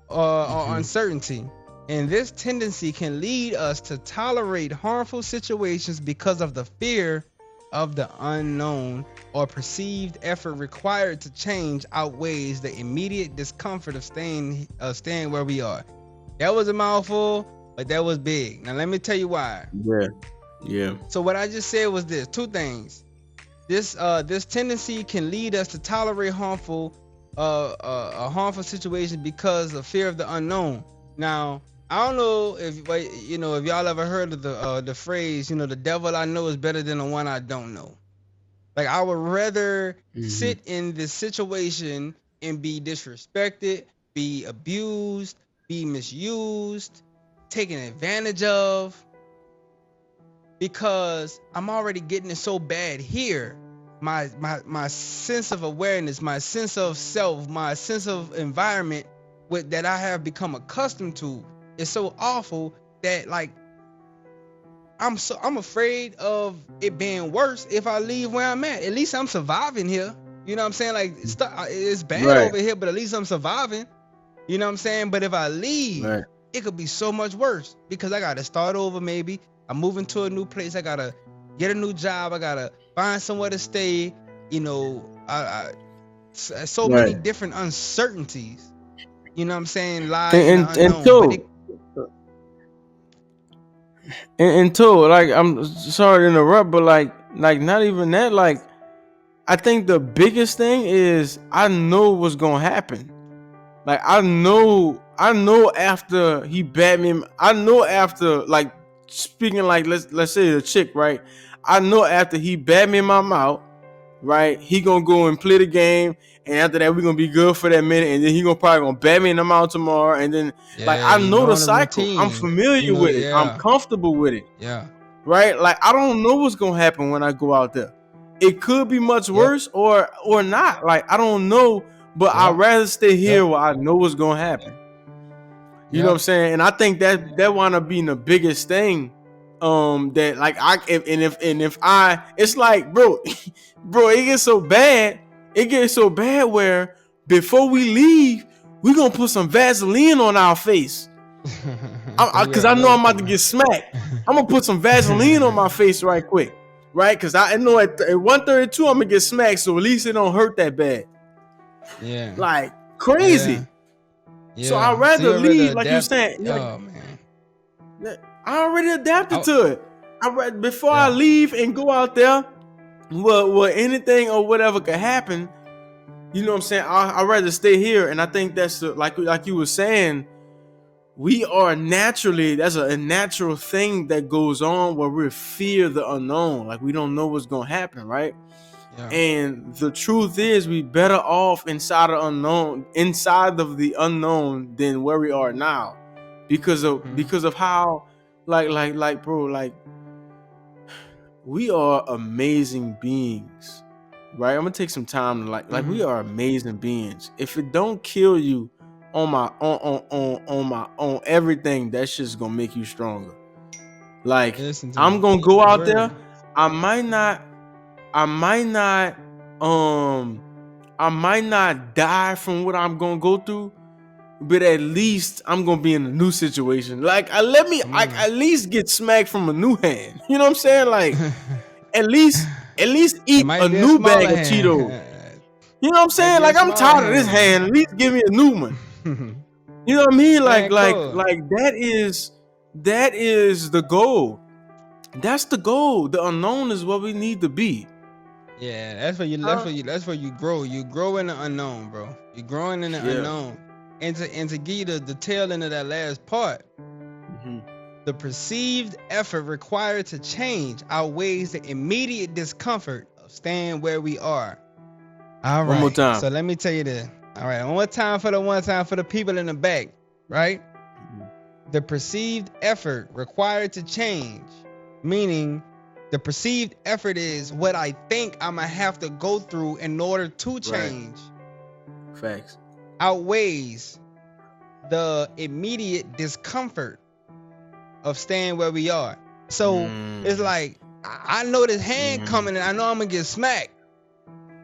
or uncertainty. And this tendency can lead us to tolerate harmful situations because of the fear of the unknown, or perceived effort required to change outweighs the immediate discomfort of staying where we are. That was a mouthful, but that was big. Now let me tell you why. Yeah. So what I just said was this: two things. This tendency can lead us to tolerate harmful situation because of fear of the unknown. Now, I don't know if y'all ever heard of the phrase, the devil I know is better than the one I don't know. Like, I would rather sit in this situation and be disrespected, be abused, be misused, taken advantage of, because I'm already getting it so bad here. My sense of awareness, my sense of self, my sense of environment that I have become accustomed to is so awful that, like, I'm afraid of it being worse if I leave where I'm at. At least I'm surviving here. You know what I'm saying? Like, it's bad over here, but at least I'm surviving. You know what I'm saying? But if I leave, it could be so much worse because I got to start over. Maybe I'm moving to a new place. I got to get a new job. I got to find somewhere to stay. So many different uncertainties. You know what I'm saying? Lies and unknown. And two, like, I'm sorry to interrupt, but like not even that. Like, I think the biggest thing is I know what's gonna happen. Like, I know after he bat me. I know after, like, speaking, like, let's say the chick, right? I know after he bat me in my mouth, right? He gonna go and play the game, and after that we gonna be good for that minute, and then he probably gonna bat me in the mouth tomorrow, and then I know the cycle. I'm familiar with it. I'm comfortable with it. Yeah. Right? Like, I don't know what's gonna happen when I go out there. It could be much worse or not. Like, I don't know, but I'd rather stay here where I know what's gonna happen. You know what I'm saying? And I think that wound up being the biggest thing. That, like, it's like, bro, it gets so bad. It gets so bad where before we leave, we gonna put some Vaseline on our face. Cause I know I'm about to get smacked. I'm gonna put some Vaseline on my face right quick, right? Cause I know at 132 I'm gonna get smacked, so at least it don't hurt that bad. Yeah, like crazy. Yeah. So I'd rather leave, like you're saying. Oh man. I already adapted to it. Before I leave and go out there, well, anything or whatever could happen. You know what I'm saying? I'd rather stay here, and I think that's like you were saying. We are naturally, that's a natural thing that goes on where we fear the unknown. Like we don't know what's gonna happen, right? Yeah. And the truth is, we better off inside of the unknown than where we are now, because of how, bro, like we are amazing beings, right? I'm gonna take some time to like we are amazing beings. If it don't kill you on everything, that shit's gonna make you stronger. Like I'm gonna go out there. I might not die from what I'm gonna go through, but at least I'm gonna be in a new situation. Like at least get smacked from a new hand. You know what I'm saying? Like at least eat a new bag of Cheetos. You know what I'm saying? Like I'm tired of this hand. At least give me a new one. You know what I mean? Like that is the goal. That's the goal. The unknown is what we need to be. Yeah, that's where you grow. You grow in the unknown, bro. You're growing in the unknown. And to give you the tail end of that last part, the perceived effort required to change outweighs the immediate discomfort of staying where we are. All right. One more time. So let me tell you this. All right. One time for the people in the back, right? The perceived effort required to change, meaning the perceived effort is what I think I'm going to have to go through in order to change. Right. Facts. Outweighs the immediate discomfort of staying where we are. So it's like, I know this hand coming and I know I'm going to get smacked.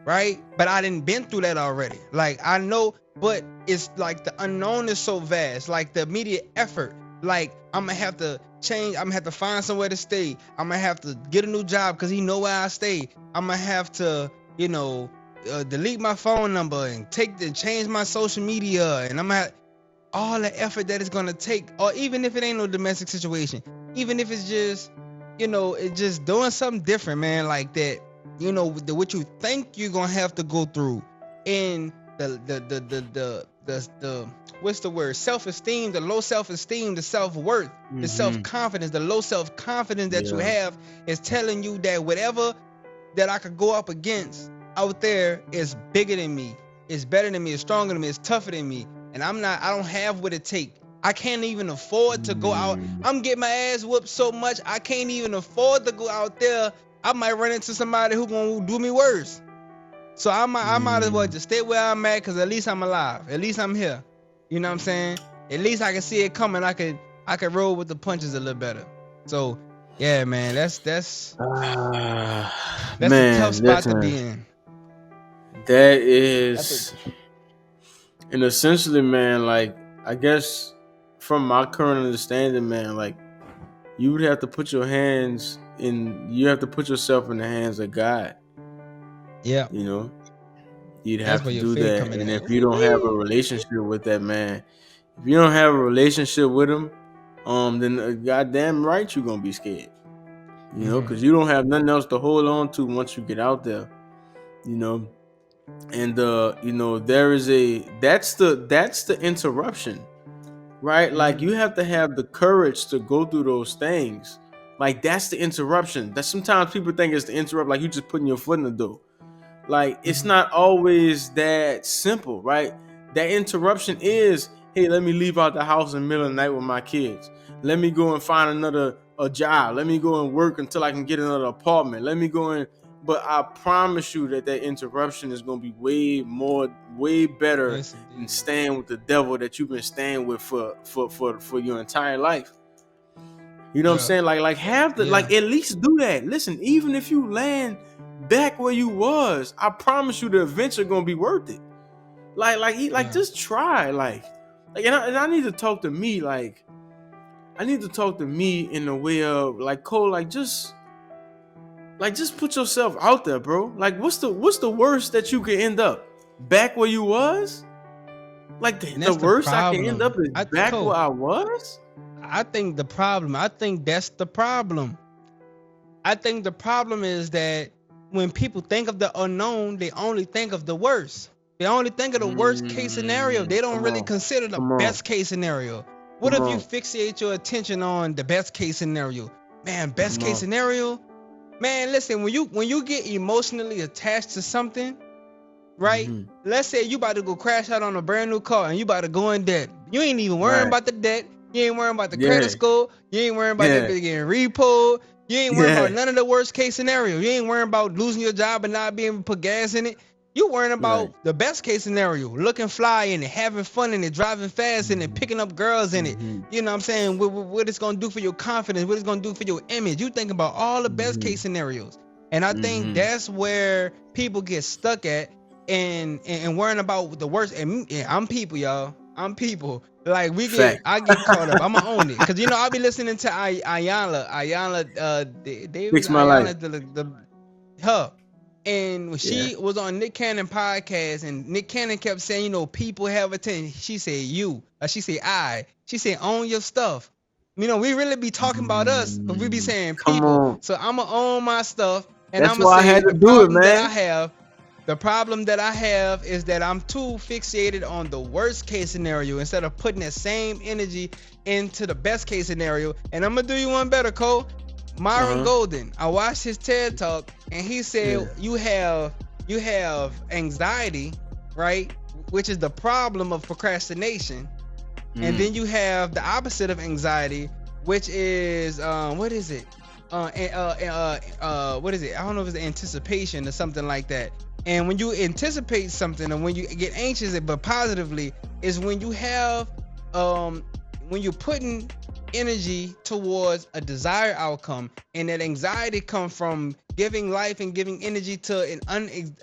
Right? But I didn't been through that already. Like I know, but it's like the unknown is so vast. Like the immediate effort. Like I'm gonna have to change. I'm gonna have to find somewhere to stay. I'm gonna have to get a new job because he know where I stay. I'm gonna have to, delete my phone number and change my social media. And I'm gonna have all the effort that it's gonna take. Or even if it ain't no domestic situation, even if it's just, it's just doing something different, man. Like that. What you think you're gonna have to go through, in the what's the word? Self-esteem, the low self-esteem, the self-worth, the self-confidence, the low self-confidence that you have is telling you that whatever that I could go up against out there is bigger than me, is better than me, is stronger than me, is tougher than me, and I don't have what it takes. I can't even afford to go out. I'm getting my ass whooped so much I can't even afford to go out there. I might run into somebody who gonna do me worse. So I might as well just stay where I'm at, because at least I'm alive. At least I'm here. You know what I'm saying? At least I can see it coming. I can roll with the punches a little better. So yeah, man, that's a tough spot to be in. That is, and essentially, man, like I guess from my current understanding, man, like you would have to put your hands you have to put yourself in the hands of God. Yeah. You'd have to do that. And if you don't have a relationship with that man, if you don't have a relationship with him, then goddamn right you're gonna be scared. Because you don't have nothing else to hold on to once you get out there. And there is that's the interruption, right? Like you have to have the courage to go through those things. Like that's the interruption. That sometimes people think it's the interrupt, like you just putting your foot in the door. Like it's not always that simple, right? That interruption is, hey, let me leave out the house in the middle of the night with my kids. Let me go and find a job. Let me go and work until I can get another apartment. Let me go and, but I promise you that interruption is going to be way better than staying with the devil that you've been staying with for your entire life. You know what I'm saying? Like have the like at least do that. Listen, even if you land back where you was, I promise you the adventure gonna be worth it. Just try. And I need to talk to me. Like I need to talk to me in the way of like Cole. Just put yourself out there, bro. Like what's the worst that you can end up? Back where you was? Like the worst I can end up is back where I was? I think the problem. I think that's the problem. I think the problem is that when people think of the unknown, they only think of the worst. They only think of the worst case scenario. They don't really consider the best case scenario. What if you fixate your attention on the best case scenario? Man, best case scenario? Man, listen, when you get emotionally attached to something, right? Let's say you about to go crash out on a brand new car and you about to go in debt. You ain't even worrying about the debt. You ain't worrying about the credit score. You ain't worrying about that getting repo. You ain't worrying about none of the worst case scenario. You ain't worrying about losing your job and not being able to put gas in it. You worrying about the best case scenario, looking fly in it, having fun in it, driving fast in it, picking up girls in it. You know what I'm saying? What it's going to do for your confidence, what it's going to do for your image. You think about all the best case scenarios. And I think that's where people get stuck at and worrying about the worst. And I'm people, y'all. I'm people. Like I get caught up. I'ma own it. Cause I be listening to Ayala, Fix My Life. Her. And when she was on Nick Cannon podcast, and Nick Cannon kept saying, people have attention. She said she said I. She said own your stuff. We really be talking about us, but we be saying people. So I'ma own my stuff, and that's why I had to do it, man. The problem that I have is that I'm too fixated on the worst case scenario instead of putting that same energy into the best case scenario. And I'm gonna do you one better, Cole. Myron Golden. I watched his TED talk, and he said you have anxiety, right? Which is the problem of procrastination. And then you have the opposite of anxiety, which is what is it? What is it? I don't know if it's anticipation or something like that. And when you anticipate something, and when you get anxious, but positively, is when you have when you're putting energy towards a desired outcome, and that anxiety comes from giving life and giving energy to an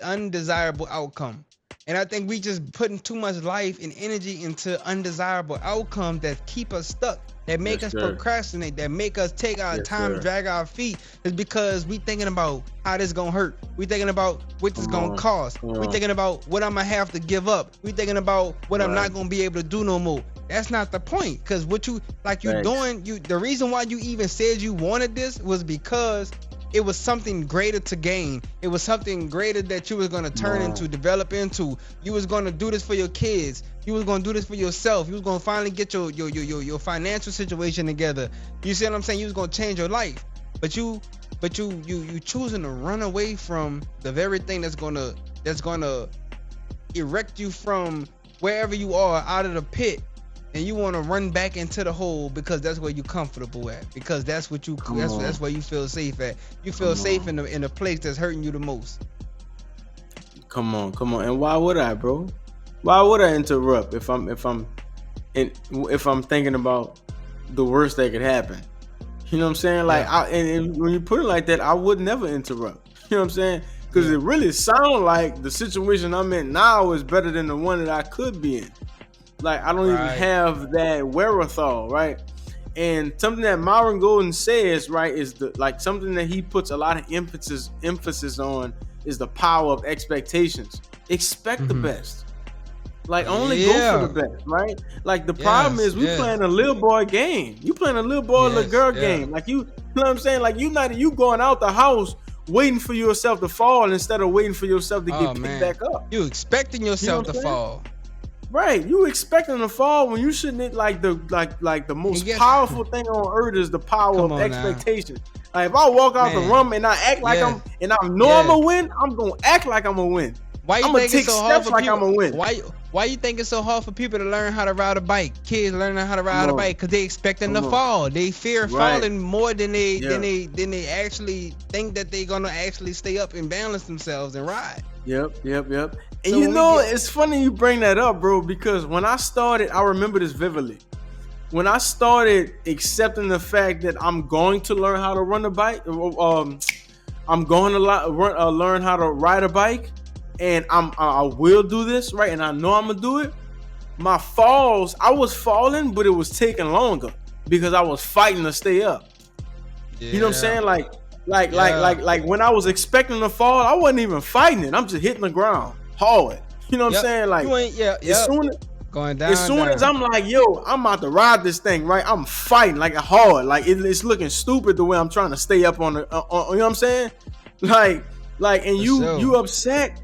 undesirable outcome. And I think we just putting too much life and energy into undesirable outcomes that keep us stuck, that make us procrastinate, that make us take our time, drag our feet, is because we thinking about how this gonna hurt. We thinking about what this gonna cost. We thinking about what I'm gonna have to give up. We thinking about what I'm not gonna be able to do no more. That's not the point, because what you doing, the reason why you even said you wanted this was because it was something greater to gain. It was something greater that you was going to turn into, develop into. You was going to do this for your kids. You was going to do this for yourself. You was going to finally get your financial situation together. You see what I'm saying? You was going to change your life. But you choosing to run away from the very thing that's going to erect you from wherever you are out of the pit. And you want to run back into the hole because that's where you're comfortable at. Because that's what that's where you feel safe at. You feel safe in the place that's hurting you the most. Come on. And why would I, bro? Why would I interrupt if I'm thinking about the worst that could happen? You know what I'm saying? Like, and when you put it like that, I would never interrupt. You know what I'm saying? Because it really sounds like the situation I'm in now is better than the one that I could be in. Like, I don't even have that wherewithal, right? And something that Myron Golden says, right, is something that he puts a lot of emphasis on is the power of expectations. Expect the best. Like, only go for the best, right? Like, the problem is we playing a little boy game. You playing a little boy, little girl game. Like, you know what I'm saying? Like, you going out the house waiting for yourself to fall instead of waiting for yourself to get picked back up. You expecting yourself to fall. Right, you expecting to fall when you shouldn't. Like the most powerful thing on earth is the power of expectation. Like, if I walk out the room and I act like I'm gonna win, I'm gonna act like I'm gonna win. Why you I'm think gonna take it's so steps hard for like people? I'm gonna win. Why you think it's so hard for people to learn how to ride a bike? Kids learning how to ride a bike because they expecting to fall. They fear falling more than they actually think that they're gonna actually stay up and balance themselves and ride. Yep. And so it's funny you bring that up, bro, because when I started, I remember this vividly. When I started accepting the fact that I'm going to learn how to run a bike, I'm going to learn how to ride a bike, and I will do this, right? And I know I'm gonna do it. My falls, I was falling, but it was taking longer because I was fighting to stay up. Yeah. You know what I'm saying? Like when I was expecting to fall, I wasn't even fighting it. I'm just hitting the ground hard. You know what I'm saying? Like, Going down. As soon as I'm like, yo, I'm about to ride this thing, right? I'm fighting like hard, like it's looking stupid the way I'm trying to stay up on the, you know what I'm saying? Like, and you upset,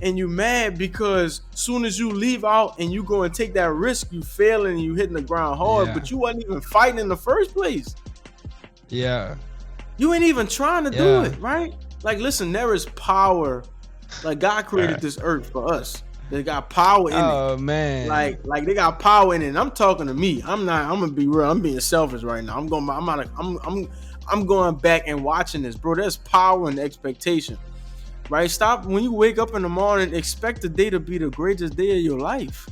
and you mad because soon as you leave out and you go and take that risk, you fail and you hitting the ground hard, but you wasn't even fighting in the first place. Yeah. You ain't even trying to do it, right? Like, listen, there is power. Like, God created this earth for us. They got power in it. Oh man. Like they got power in it. And I'm talking to me. I'm gonna be real. I'm being selfish right now. I'm going back and watching this, bro. There's power in expectation. Right? Stop when you wake up in the morning, expect the day to be the greatest day of your life.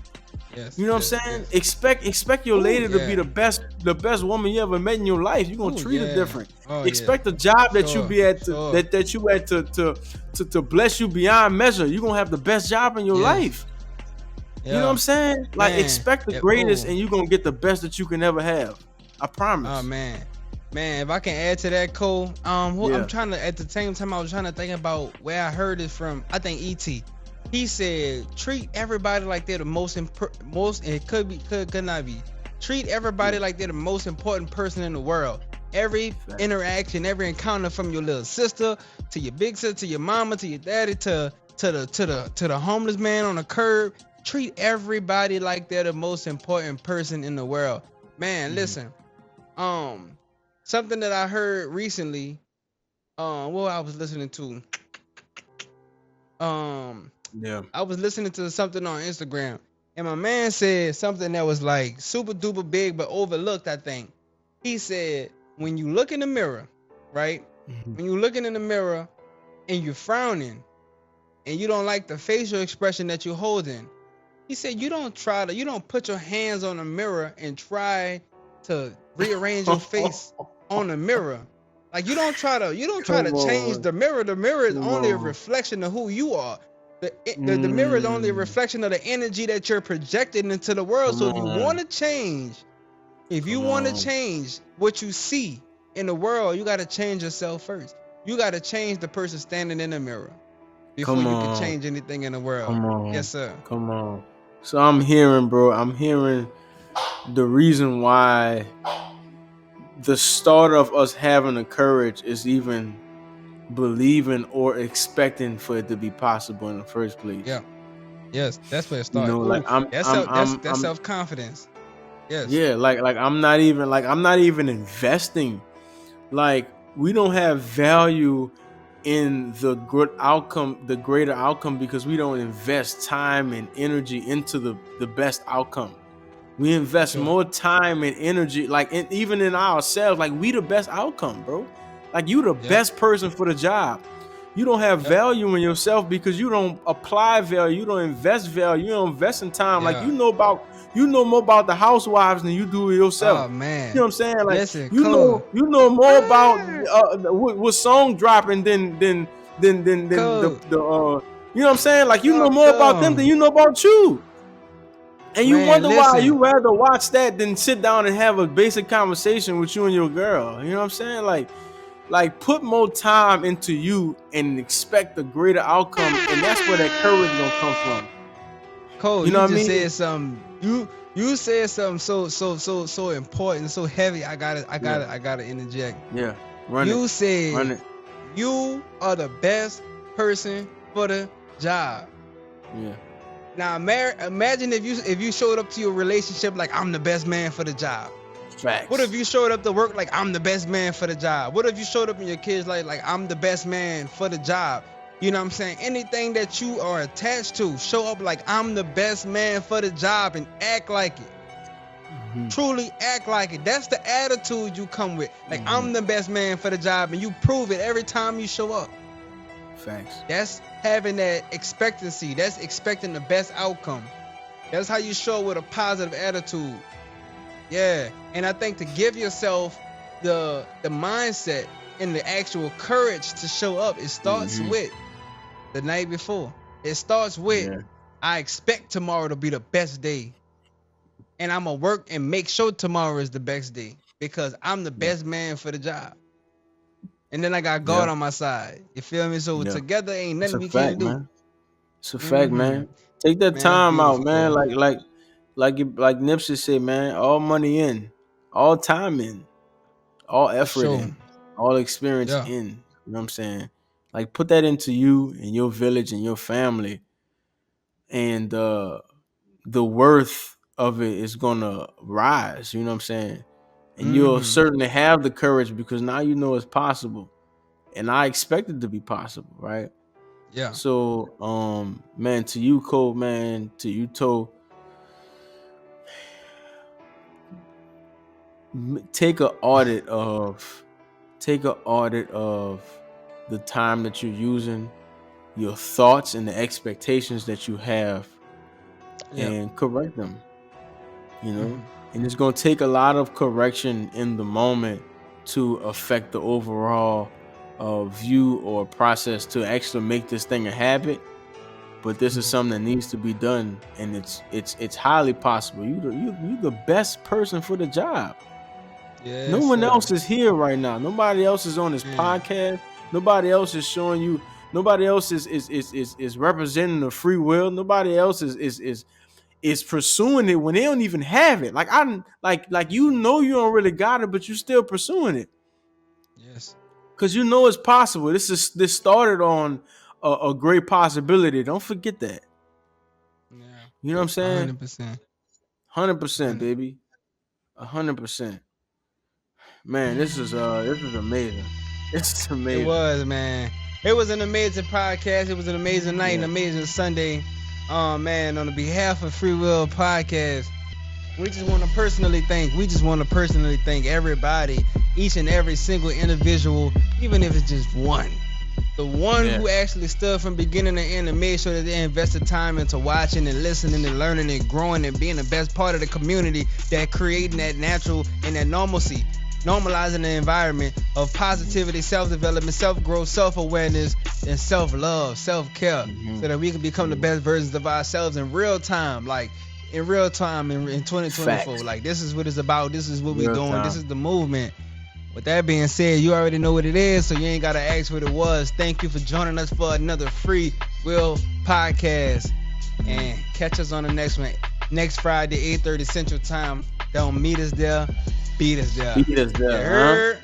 Yes, you know what I'm saying? Yes. Expect your lady to be the best woman you ever met in your life. You're gonna treat her different. Expect the job that you be at that you at to bless you beyond measure. You're gonna have the best job in your life. You know what I'm saying? Like, expect the greatest and you're gonna get the best that you can ever have. I promise. Oh man, if I can add to that, Cole. I'm trying to, at the same time, I was trying to think about where I heard it from. I think E.T. He said, treat everybody like they're the most it could not be. Treat everybody like they're the most important person in the world. Every interaction, every encounter, from your little sister to your big sister, to your mama, to your daddy, to the homeless man on the curb. Treat everybody like they're the most important person in the world. Man, listen. Something that I heard recently, what I was listening to. I was listening to something on Instagram, and my man said something that was like super duper big but overlooked, I think. He said, when you look in the mirror, right? When you're looking in the mirror and you're frowning and you don't like the facial expression that you're holding, he said, you don't put your hands on the mirror and try to rearrange your face on the mirror. Like, you don't try to change the mirror. The mirror is only a reflection of who you are. The mirror is only a reflection of the energy that you're projecting into the world. So if you want to change, what you see in the world, you got to change yourself first. You got to change the person standing in the mirror before you can change anything in the world. Yes, sir. Come on. So I'm hearing the reason why the start of us having the courage is even believing or expecting for it to be possible in the first place. Yeah. Yes, that's where it starts. You know, like that's self-confidence. Yes. Yeah, like I'm not even investing. Like, we don't have value in the greater outcome because we don't invest time and energy into the best outcome. We invest more time and energy, like even in ourselves. Like, we the best outcome, bro. Like, you the best person for the job. You don't have value in yourself because you don't apply value. You don't invest value. You don't invest in time. Like, you know more about the housewives than you do yourself. Oh man, you know what I'm saying? Like, listen, you know more about what song dropping than the you know what I'm saying? Like, you know more about them than you know about you. And you wonder why you rather watch that than sit down and have a basic conversation with you and your girl. You know what I'm saying? Like put more time into you and expect a greater outcome, and that's where that courage gonna come from. Cole, you know what I mean? Said something. You said something so important, so heavy. I gotta interject. Yeah, you said you are the best person for the job. Yeah. Now, imagine if you showed up to your relationship like, I'm the best man for the job. Facts. What if you showed up to work like, I'm the best man for the job? What if you showed up in your kids like I'm the best man for the job? You know what I'm saying? Anything that you are attached to, show up like, I'm the best man for the job, and act like it. Mm-hmm. Truly act like it. That's the attitude you come with. Like, I'm the best man for the job, and you prove it every time you show up. Facts. That's having that expectancy. That's expecting the best outcome. That's how you show with a positive attitude. Yeah. And I think to give yourself the mindset and the actual courage to show up, it starts with the night before. It starts with, I expect tomorrow to be the best day. And I'm going to work and make sure tomorrow is the best day because I'm the best man for the job. And then I got God on my side. You feel me? So together ain't nothing we can't do. Man. It's a fact, man. Take that time out, man. Like Nipsey said, man. All money in, all time in, all effort in, all experience in. You know what I'm saying? Like, put that into you and your village and your family, and the worth of it is gonna rise. You know what I'm saying? And you'll certainly have the courage because now you know it's possible, and I expect it to be possible, right? Yeah. So, man, to you, Cole, man, to you, Toe, take an audit of the time that you're using, your thoughts and the expectations that you have, and correct them. You know, and it's gonna take a lot of correction in the moment to affect the overall view or process to actually make this thing a habit. But this is something that needs to be done, and it's highly possible. You the best person for the job. Yes, no one else is here right now. Nobody else is on this podcast. Nobody else is showing you. Nobody else is representing the free will. Nobody else is pursuing it when they don't even have it. Like you don't really got it, but you're still pursuing it. Yes. Because you know it's possible. This started on a great possibility. Don't forget that. Yeah. You know what I'm saying? 100%. 100%, baby. 100%. Man, this is amazing. This is amazing. It was, man. It was an amazing podcast. It was an amazing night, an amazing Sunday. Man, on the behalf of FreeWill Podcast, we just want to personally thank everybody, each and every single individual, even if it's just one. The one who actually stood from beginning to end and made sure that they invested time into watching and listening and learning and growing and being the best part of the community, that creating that natural and that normalcy, normalizing the environment of positivity, self-development, self-growth, self-awareness, and self-love, self-care, so that we can become the best versions of ourselves in real time, in 2024. Facts. Like, this is what it's about. This is what we're doing. This is the movement. With that being said, you already know what it is, so you ain't got to ask what it was. Thank you for joining us for another Free Will Podcast. And catch us on the next one, next Friday, 8:30 Central Time. Don't meet us there. Beat us there. Beat us there.